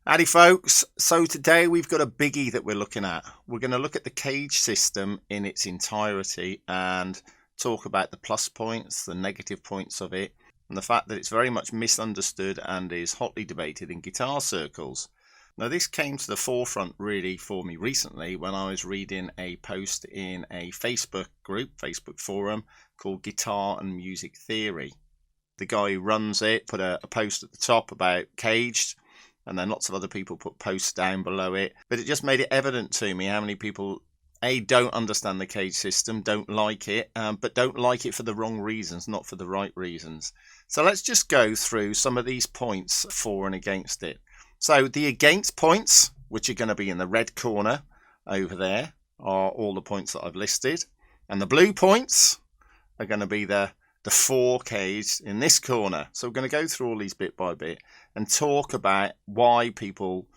Howdy folks, so today we've got a biggie that we're looking at. We're going to look at the CAGED system in its entirety and talk about the plus points, the negative points of it, and the fact that it's very much misunderstood and is hotly debated in guitar circles. Now this came to the forefront really for me recently when I was reading a post in a Facebook group, Facebook forum called Guitar and Music Theory. The guy who runs it put a post at the top about CAGED, and then lots of other people put posts down below it. But it just made it evident to me how many people, A, don't understand the CAGED system, don't like it, but don't like it for the wrong reasons, not for the right reasons. So let's just go through some of these points for and against it. So the against points, which are going to be in the red corner over there, are all the points that I've listed. And the blue points are going to be the 4 CAGEDs in this corner. So we're going to go through all these bit by bit and talk about why people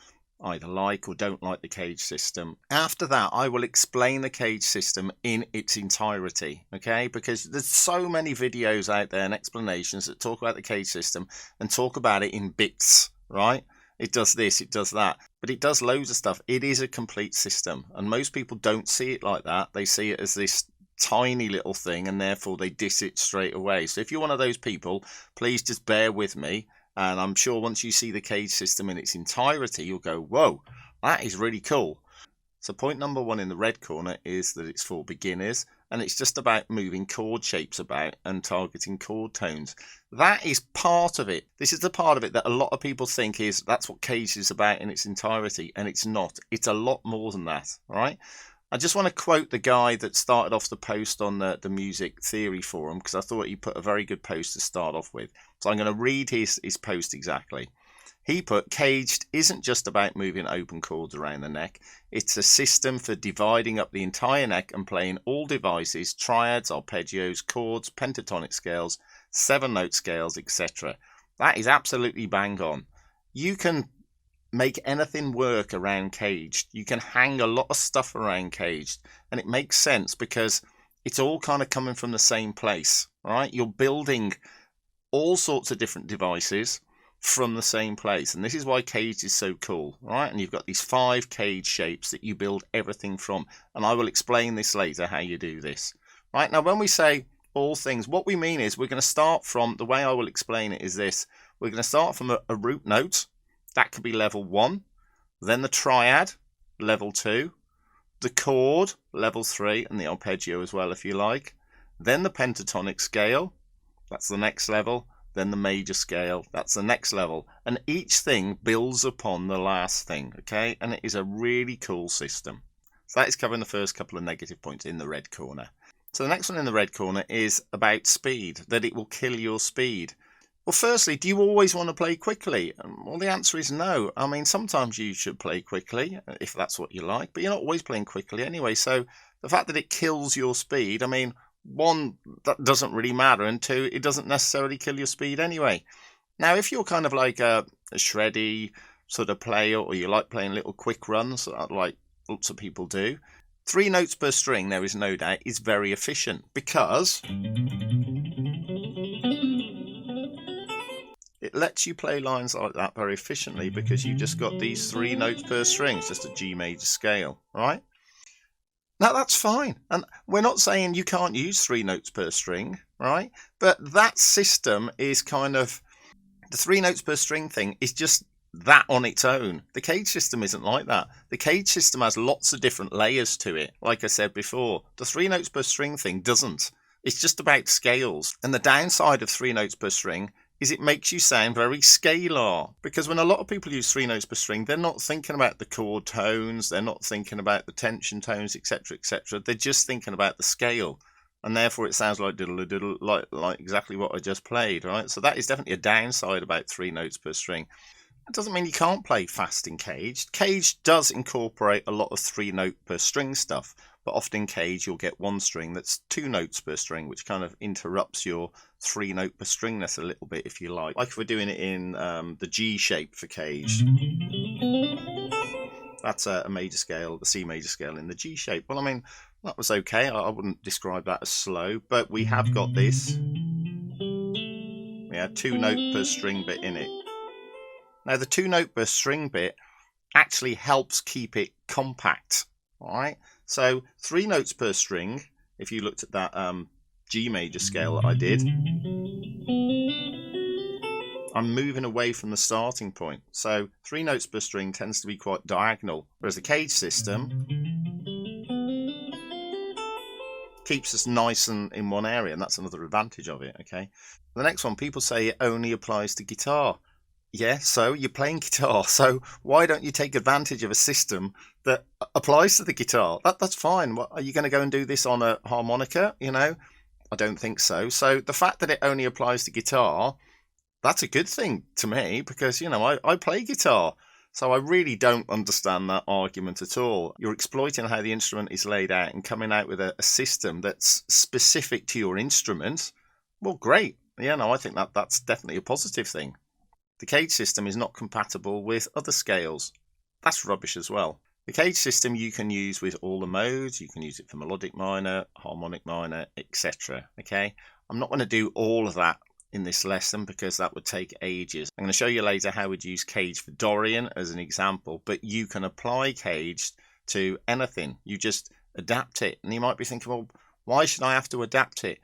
either like or don't like the CAGED system. After that, I will explain the CAGED system in its entirety, okay? Because there's so many videos out there and explanations that talk about the CAGED system and talk about it in bits, right? It does this, it does that, but it does loads of stuff. It is a complete system, and most people don't see it like that. They see it as this tiny little thing, and therefore they diss it straight away. So if you're one of those people, please just bear with me, and I'm sure once you see the CAGED system in its entirety, you'll go, whoa, that is really cool. So point number 1 in the red corner is that it's for beginners, and it's just about moving chord shapes about and targeting chord tones. That is part of it. This is the part of it that a lot of people think is that's what CAGED is about in its entirety, and it's not. It's a lot more than that, all right? I just want to quote the guy that started off the post on the music theory forum, because I thought he put a very good post to start off with. So I'm going to read his post exactly. He put, CAGED isn't just about moving open chords around the neck. It's a system for dividing up the entire neck and playing all devices, triads, arpeggios, chords, pentatonic scales, 7-note scales, etc. That is absolutely bang on. You can make anything work around CAGED. You can hang a lot of stuff around CAGED, and it makes sense because it's all kind of coming from the same place, right? You're building all sorts of different devices from the same place, and this is why CAGED is so cool, right? And you've got these 5 CAGED shapes that you build everything from, and I will explain this later how you do this. Right, now when we say all things, what we mean is we're going to start from, the way I will explain it is this: we're going to start from a root note. That could be level 1, then the triad, level 2, the chord, level 3, and the arpeggio as well if you like, then the pentatonic scale, that's the next level, then the major scale, that's the next level, and each thing builds upon the last thing, okay? And it is a really cool system. So that is covering the first couple of negative points in the red corner. So the next one in the red corner is about speed, that it will kill your speed. Well, firstly, do you always want to play quickly? Well, the answer is no. I mean, sometimes you should play quickly, if that's what you like, but you're not always playing quickly anyway. So the fact that it kills your speed, I mean, 1, that doesn't really matter, and 2, it doesn't necessarily kill your speed anyway. Now, if you're kind of like a shreddy sort of player, or you like playing little quick runs, like lots of people do, 3 notes per string, there is no doubt, is very efficient because it lets you play lines like that very efficiently because you've just got these 3 notes per string. It's just a G major scale, right? Now that's fine. And we're not saying you can't use 3 notes per string, right? But that system is kind of, the 3 notes per string thing is just that on its own. The CAGED system isn't like that. The CAGED system has lots of different layers to it. Like I said before, the 3 notes per string thing doesn't. It's just about scales. And the downside of 3 notes per string is it makes you sound very scalar, because when a lot of people use 3 notes per string, they're not thinking about the chord tones, they're not thinking about the tension tones, etc., etc. They're just thinking about the scale, and therefore it sounds like diddle diddle, like exactly what I just played, right? So that is definitely a downside about 3 notes per string. It doesn't mean you can't play fast in CAGED. CAGED does incorporate a lot of 3 note per string stuff, but often in CAGED you'll get 1 string that's 2 notes per string, which kind of interrupts your 3 note per stringness a little bit, if you like. Like if we're doing it in the G shape for CAGED, that's a major scale, the C major scale in the G shape. Well, I mean, that was okay. I wouldn't describe that as slow, but we have got this. We had 2 note per string bit in it. Now the 2 note per string bit actually helps keep it compact. All right, so 3 notes per string, if you looked at that G major scale that I did, I'm moving away from the starting point. So 3 notes per string tends to be quite diagonal, whereas the CAGED system keeps us nice and in one area, and that's another advantage of it. Okay, the next one, people say it only applies to guitar. Yeah, so you're playing guitar, so why don't you take advantage of a system that applies to the guitar? That's fine. What, are you going to go and do this on a harmonica? You know, I don't think so. So the fact that it only applies to guitar, that's a good thing to me, because, you know, I play guitar. So I really don't understand that argument at all. You're exploiting how the instrument is laid out and coming out with a system that's specific to your instrument. Well, great. Yeah, no, I think that's definitely a positive thing. The CAGED system is not compatible with other scales. That's rubbish as well. The CAGED system you can use with all the modes. You can use it for melodic minor, harmonic minor, etc. Okay, I'm not going to do all of that in this lesson because that would take ages. I'm going to show you later how we'd use CAGED for Dorian as an example, but you can apply CAGED to anything. You just adapt it. And you might be thinking, well, why should I have to adapt it?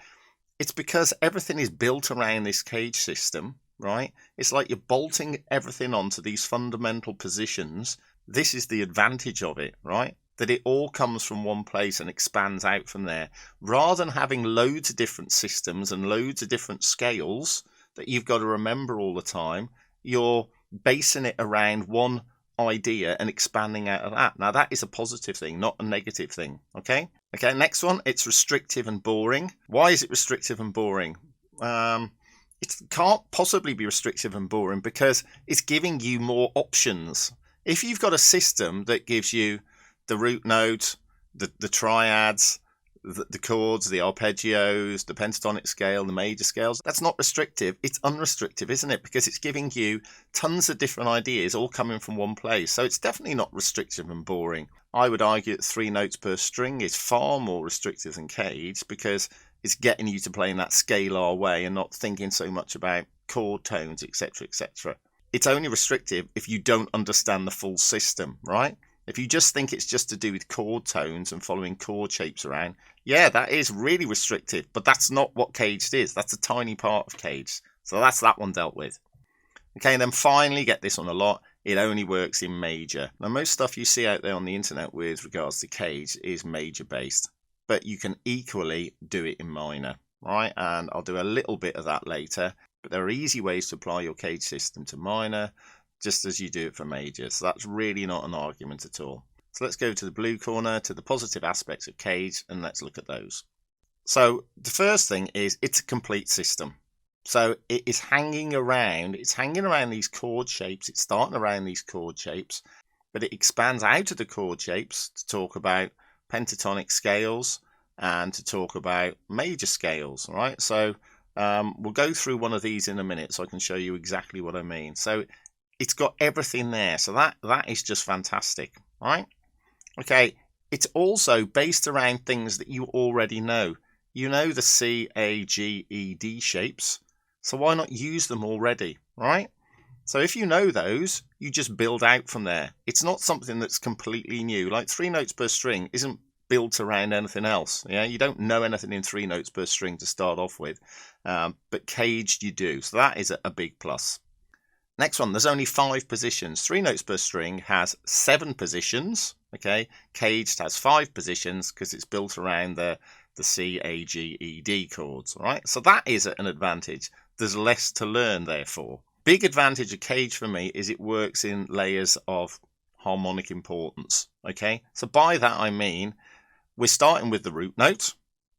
It's because everything is built around this CAGED system, right? It's like you're bolting everything onto these fundamental positions. This is the advantage of it, right? That it all comes from one place and expands out from there. Rather than having loads of different systems and loads of different scales that you've got to remember all the time, you're basing it around one idea and expanding out of that. Now that is a positive thing, not a negative thing. Okay, next one, it's restrictive and boring. Why is it restrictive and boring? It can't possibly be restrictive and boring because it's giving you more options. If you've got a system that gives you the root note, the triads, the chords, the arpeggios, the pentatonic scale, the major scales, that's not restrictive. It's unrestrictive, isn't it? Because it's giving you tons of different ideas all coming from one place. So it's definitely not restrictive and boring. I would argue that 3 notes per string is far more restrictive than CAGED because it's getting you to play in that scalar way and not thinking so much about chord tones, etc., etc. It's only restrictive if you don't understand the full system, right? If you just think it's just to do with chord tones and following chord shapes around, yeah, that is really restrictive, but that's not what CAGED is. That's a tiny part of CAGED. So that's that one dealt with. Okay, and then finally, get this one a lot, it only works in major. Now, most stuff you see out there on the internet with regards to CAGED is major based, but you can equally do it in minor, right? And I'll do a little bit of that later, but there are easy ways to apply your CAGED system to minor, just as you do it for major. So that's really not an argument at all. So let's go to the blue corner, to the positive aspects of CAGED, and let's look at those. So the first thing is it's a complete system. So it is hanging around, these chord shapes, it's starting around these chord shapes, but it expands out of the chord shapes to talk about pentatonic scales and to talk about major scales, right? So we'll go through one of these in a minute so I can show you exactly what I mean. So it's got everything there. So that is just fantastic, right? Okay, it's also based around things that you already know. You know the C, A, G, E, D shapes. So why not use them already, right? So if you know those, you just build out from there. It's not something that's completely new. Like 3 notes per string isn't built around anything else. Yeah, you don't know anything in 3 notes per string to start off with, but CAGED you do. So that is a big plus. Next one, there's only 5 positions. 3 notes per string has 7 positions. Okay, CAGED has 5 positions because it's built around the C, A, G, E, D chords. Right, so that is an advantage. There's less to learn, therefore. Big advantage of CAGED for me is it works in layers of harmonic importance. Okay, so by that I mean we're starting with the root note,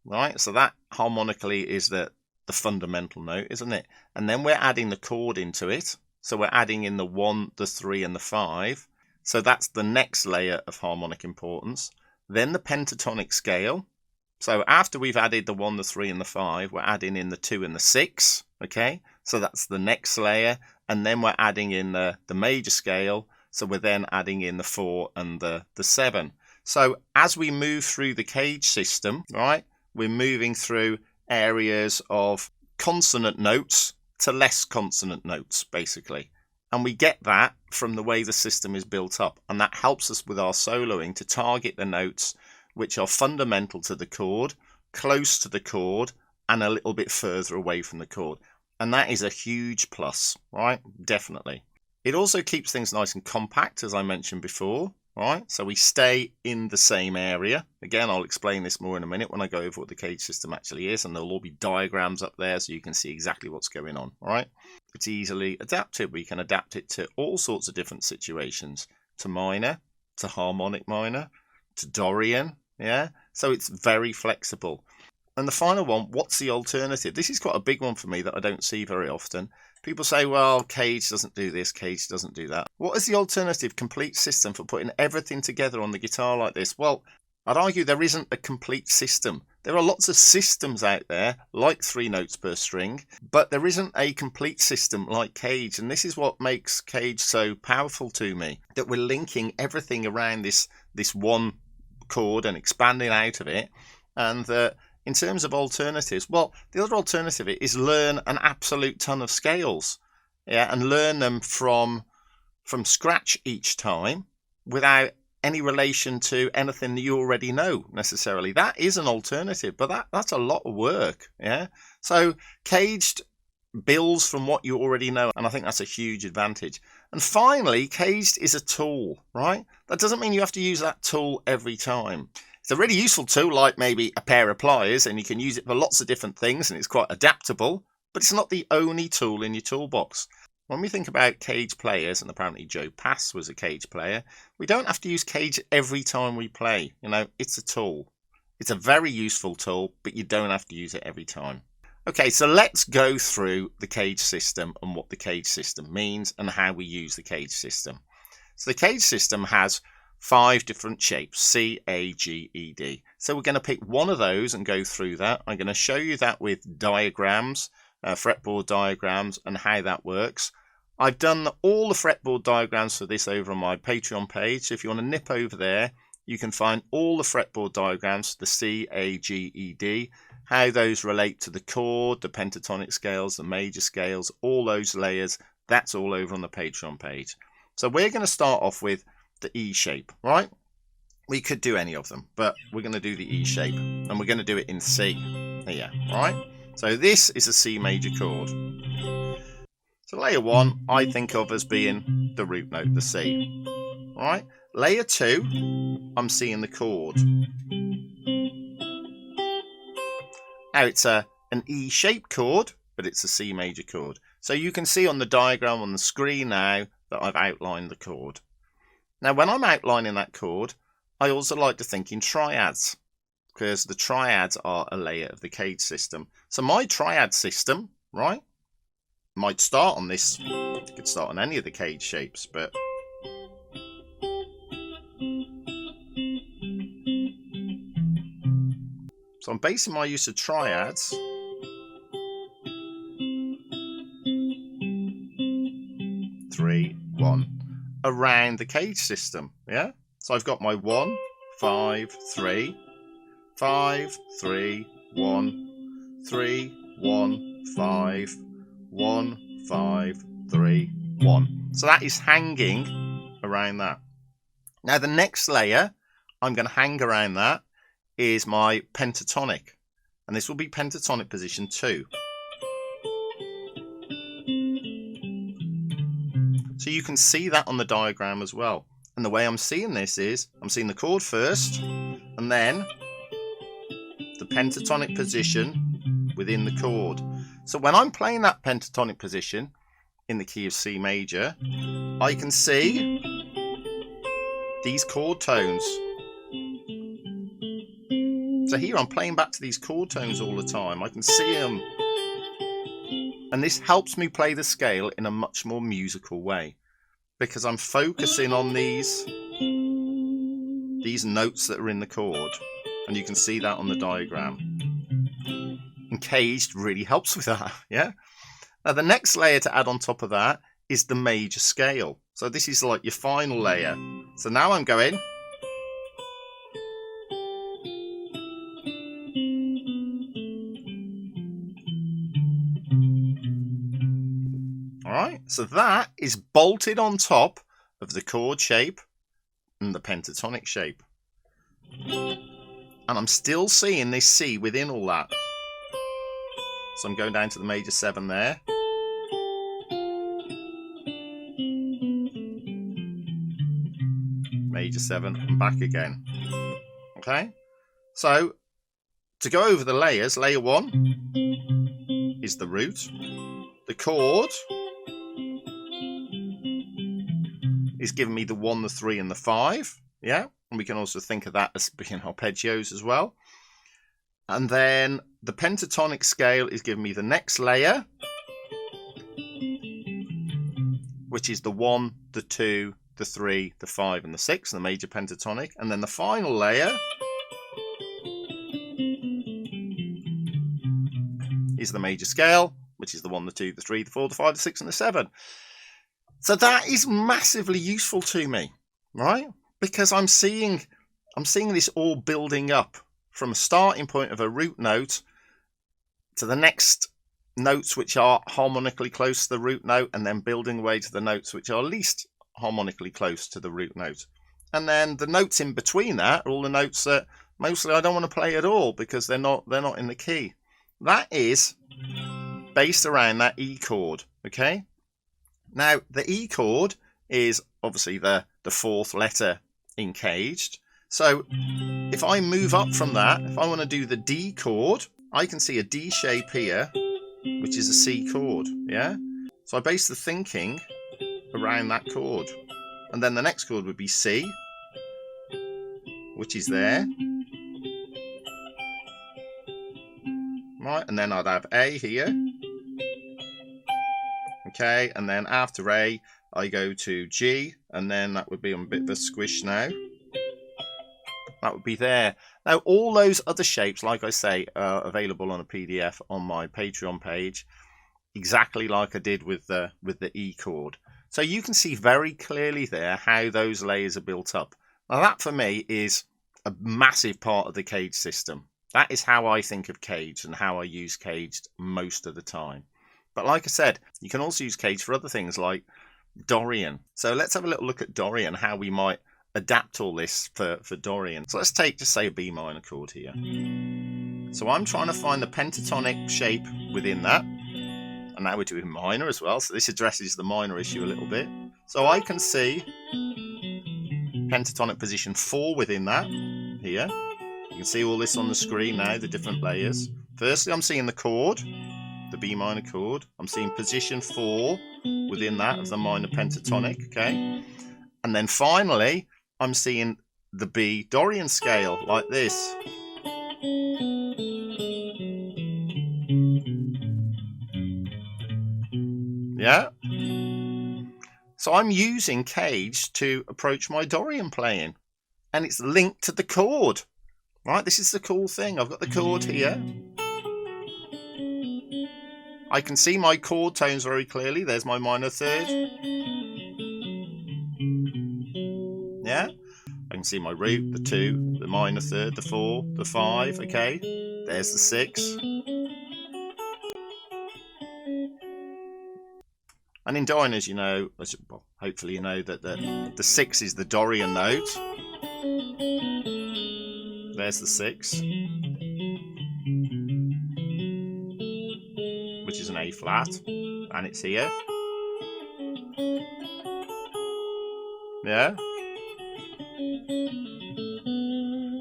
right? So that harmonically is the fundamental note, isn't it? And then we're adding the chord into it. So we're adding in the 1, the 3, and the 5. So that's the next layer of harmonic importance. Then the pentatonic scale. So after we've added the 1, the 3, and the 5, we're adding in the 2 and the 6. Okay, so that's the next layer. And then we're adding in the major scale. So we're then adding in the 4 and the 7. So as we move through the CAGED system, right, we're moving through areas of consonant notes to less consonant notes, basically. And we get that from the way the system is built up. And that helps us with our soloing to target the notes which are fundamental to the chord, close to the chord, and a little bit further away from the chord. And that is a huge plus, right? Definitely. It also keeps things nice and compact, as I mentioned before, right? So we stay in the same area. Again, I'll explain this more in a minute when I go over what the CAGED system actually is, and there'll all be diagrams up there so you can see exactly what's going on, all right? It's easily adapted. We can adapt it to all sorts of different situations, to minor, to harmonic minor, to Dorian, yeah? So it's very flexible. And the final one, what's the alternative? This is quite a big one for me that I don't see very often. People say, well, CAGED doesn't do this, CAGED doesn't do that. What is the alternative complete system for putting everything together on the guitar like this? Well, I'd argue there isn't a complete system. There are lots of systems out there, like 3 notes per string, but there isn't a complete system like CAGED. And this is what makes CAGED so powerful to me, that we're linking everything around this one chord and expanding out of it. And in terms of alternatives, well, the other alternative is learn an absolute ton of scales, yeah, and learn them from scratch each time without any relation to anything that you already know necessarily. That is an alternative, but that's a lot of work, yeah. So CAGED builds from what you already know, and I think that's a huge advantage. And finally, CAGED is a tool, right? That doesn't mean you have to use that tool every time. It's a really useful tool, like maybe a pair of pliers, and you can use it for lots of different things, and it's quite adaptable, but it's not the only tool in your toolbox. When we think about CAGED players, and apparently Joe Pass was a CAGED player, we don't have to use CAGED every time we play. You know, it's a tool. It's a very useful tool, but you don't have to use it every time. Okay, so let's go through the CAGED system and what the CAGED system means and how we use the CAGED system. So the CAGED system has 5 different shapes, C, A, G, E, D. So we're going to pick one of those and go through that. I'm going to show you that with diagrams, fretboard diagrams, and how that works. I've done all the fretboard diagrams for this over on my Patreon page. So if you want to nip over there, you can find all the fretboard diagrams, the C, A, G, E, D, how those relate to the chord, the pentatonic scales, the major scales, all those layers. That's all over on the Patreon page. So we're going to start off with the E shape, right? We could do any of them, but we're going to do the E shape, and we're going to do it in C here, right? So this is a C major chord. So layer 1 I think of as being the root note, the C, right? Layer 2, I'm seeing the chord. Now it's an E shaped chord, but it's a C major chord. So you can see on the diagram on the screen now that I've outlined the chord. Now, when I'm outlining that chord, I also like to think in triads, because the triads are a layer of the CAGED system. So my triad system, right, might start on this. It could start on any of the CAGED shapes, but so I'm basing my use of triads around the CAGED system, yeah? So I've got my 1, 5, 3, 5, 3, 1, 3, 1, 5, 1, 5, 3, 1. So that is hanging around that. Now the next layer I'm going to hang around that is my pentatonic, and this will be pentatonic position 2. So you can see that on the diagram as well. And the way I'm seeing this is, I'm seeing the chord first, and then the pentatonic position within the chord. So when I'm playing that pentatonic position in the key of C major, I can see these chord tones. So here I'm playing back to these chord tones all the time. I can see them. And this helps me play the scale in a much more musical way, because I'm focusing on these notes that are in the chord, and you can see that on the diagram. And CAGED really helps with that, yeah? Now the next layer to add on top of that is the major scale. So this is like your final layer. So now I'm going. All right. So that is bolted on top of the chord shape and the pentatonic shape. And I'm still seeing this C within all that. So I'm going down to the major 7 there. Major 7 and back again. Okay, so to go over the layers, layer 1 is the root. The chord is giving me the 1, the 3 and the 5. Yeah, and we can also think of that as being arpeggios as well. And then the pentatonic scale is giving me the next layer, which is the 1, the 2, the 3, the 5 and the 6, the major pentatonic. And then the final layer is the major scale, which is the 1, the 2, the 3, the 4, the 5, the 6 and the 7. So that is massively useful to me, right? Because I'm seeing this all building up from a starting point of a root note to the next notes which are harmonically close to the root note, and then building away to the notes which are least harmonically close to the root note. And then the notes in between that are all the notes that mostly I don't want to play at all because they're not in the key. That is based around that E chord, okay? Now, the E chord is obviously the 4th letter in CAGED. So if I move up from that, if I want to do the D chord, I can see a D shape here, which is a C chord, yeah? So I base the thinking around that chord. And then the next chord would be C, which is there. Right, and then I'd have A here. Okay, and then after A, I go to G, and then that would be on a bit of a squish now. That would be there. Now, all those other shapes, like I say, are available on a PDF on my Patreon page, exactly like I did with the E chord. So you can see very clearly there how those layers are built up. Now, that for me is a massive part of the CAGED system. That is how I think of CAGED and how I use CAGED most of the time. But like I said, you can also use CAGED for other things like Dorian. So let's have a little look at Dorian, how we might adapt all this for Dorian. So let's take, just say, a B minor chord here. So I'm trying to find the pentatonic shape within that. And now we're doing minor as well. So this addresses the minor issue a little bit. So I can see pentatonic position 4 within that here. You can see all this on the screen now, the different layers. Firstly, I'm seeing the chord, the B minor chord. I'm seeing position 4 within that of the minor pentatonic, okay? And then finally, I'm seeing the B Dorian scale like this. Yeah? So I'm using CAGED to approach my Dorian playing, and it's linked to the chord. Right, this is the cool thing. I've got the chord here. I can see my chord tones very clearly. There's my minor 3rd. Yeah, I can see my root, the 2, the minor 3rd, the 4, the 5. Okay, there's the 6. And in Dorian, as you know, well, hopefully you know that the 6 is the Dorian note. There's the 6, which is an A flat, and it's here. Yeah.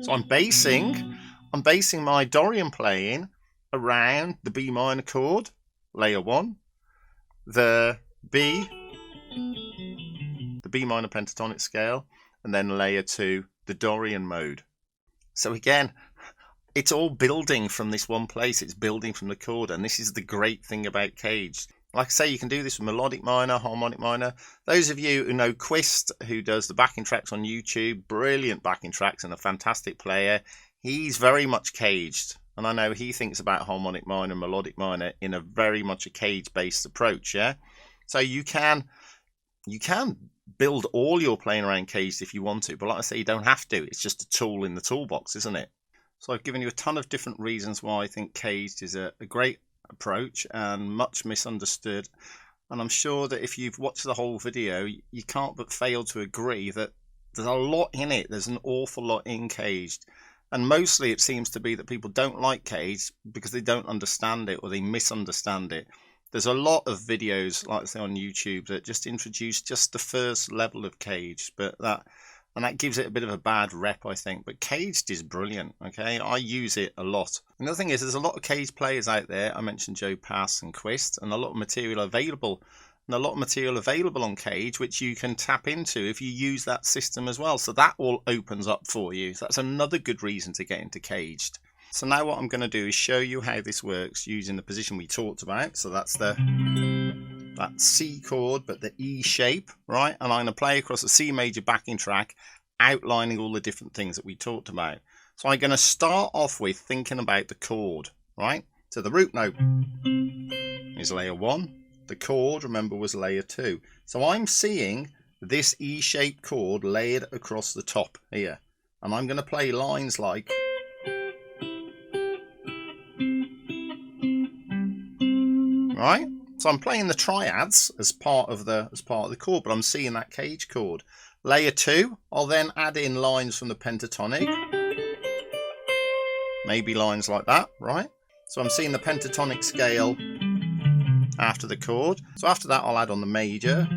So I'm basing my Dorian playing around the B minor chord, layer 1, the B minor pentatonic scale, and then layer 2, the Dorian mode. So again, it's all building from this one place. It's building from the chord, and this is the great thing about CAGED. Like I say, you can do this with melodic minor, harmonic minor. Those of you who know Quist, who does the backing tracks on YouTube, brilliant backing tracks and a fantastic player, he's very much CAGED. And I know he thinks about harmonic minor, melodic minor in a very much a CAGED-based approach, yeah? So you can build all your playing around CAGED if you want to, but like I say, you don't have to. It's just a tool in the toolbox, isn't it? So I've given you a ton of different reasons why I think CAGED is a great approach and much misunderstood. And I'm sure that if you've watched the whole video, you can't but fail to agree that there's a lot in it. There's an awful lot in Caged. And mostly it seems to be that people don't like Caged because they don't understand it or they misunderstand it. There's a lot of videos, like I say, on YouTube that just introduce just the first level of Caged, but that gives it a bit of a bad rep, I think. But Caged is brilliant, okay? I use it a lot. Another thing is there's a lot of Caged players out there. I mentioned Joe Pass and Quist, and a lot of material available. And a lot of material available on Caged, which you can tap into if you use that system as well. So that all opens up for you. So that's another good reason to get into Caged. So now what I'm going to do is show you how this works using the position we talked about. So that's that C chord, but the E shape, right? And I'm going to play across a C major backing track, outlining all the different things that we talked about. So I'm going to start off with thinking about the chord, right? So the root note is layer 1. The chord, remember, was layer 2. So I'm seeing this E-shaped chord layered across the top here. And I'm going to play lines like... Right? So I'm playing the triads as part of the chord, but I'm seeing that Caged chord. Layer 2, I'll then add in lines from the pentatonic. Maybe lines like that, right? So I'm seeing the pentatonic scale after the chord. So after that I'll add on the major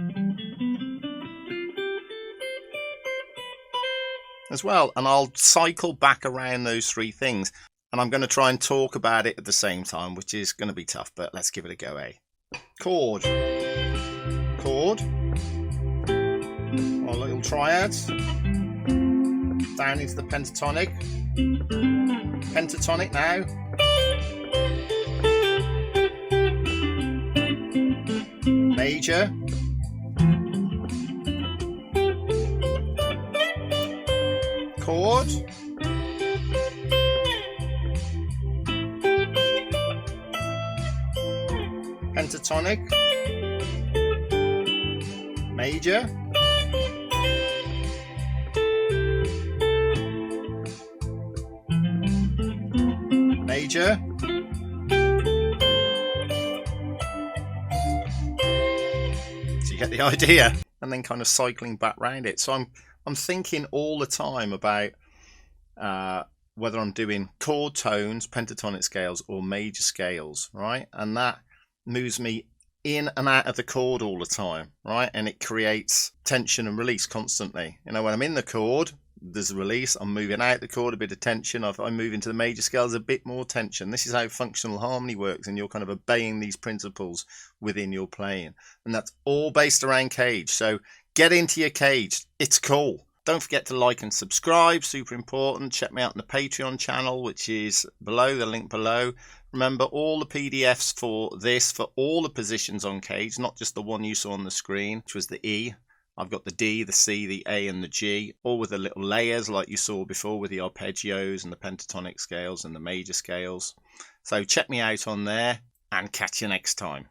as well, and I'll cycle back around those three things, and I'm going to try and talk about it at the same time, which is going to be tough, but let's give it a go, eh? Chord, our little triads, down into the pentatonic now, major, chord, pentatonic, major, major, so you get the idea, and then kind of cycling back round it. So I'm thinking all the time about whether I'm doing chord tones, pentatonic scales, or major scales, right? And that moves me in and out of the chord all the time, right? And it creates tension and release constantly. You know, when I'm in the chord, there's a release. I'm moving out the chord, a bit of tension. If I move into the major scales, a bit more tension. This is how functional harmony works, and you're kind of obeying these principles within your playing. And that's all based around Caged. So get into your Caged. It's cool. Don't forget to like and subscribe, super important. Check me out on the Patreon channel, which is below, the link below. Remember, all the PDFs for this, for all the positions on Caged, not just the one you saw on the screen, which was the E. I've got the D, the C, the A and the G, all with the little layers like you saw before with the arpeggios and the pentatonic scales and the major scales. So check me out on there and catch you next time.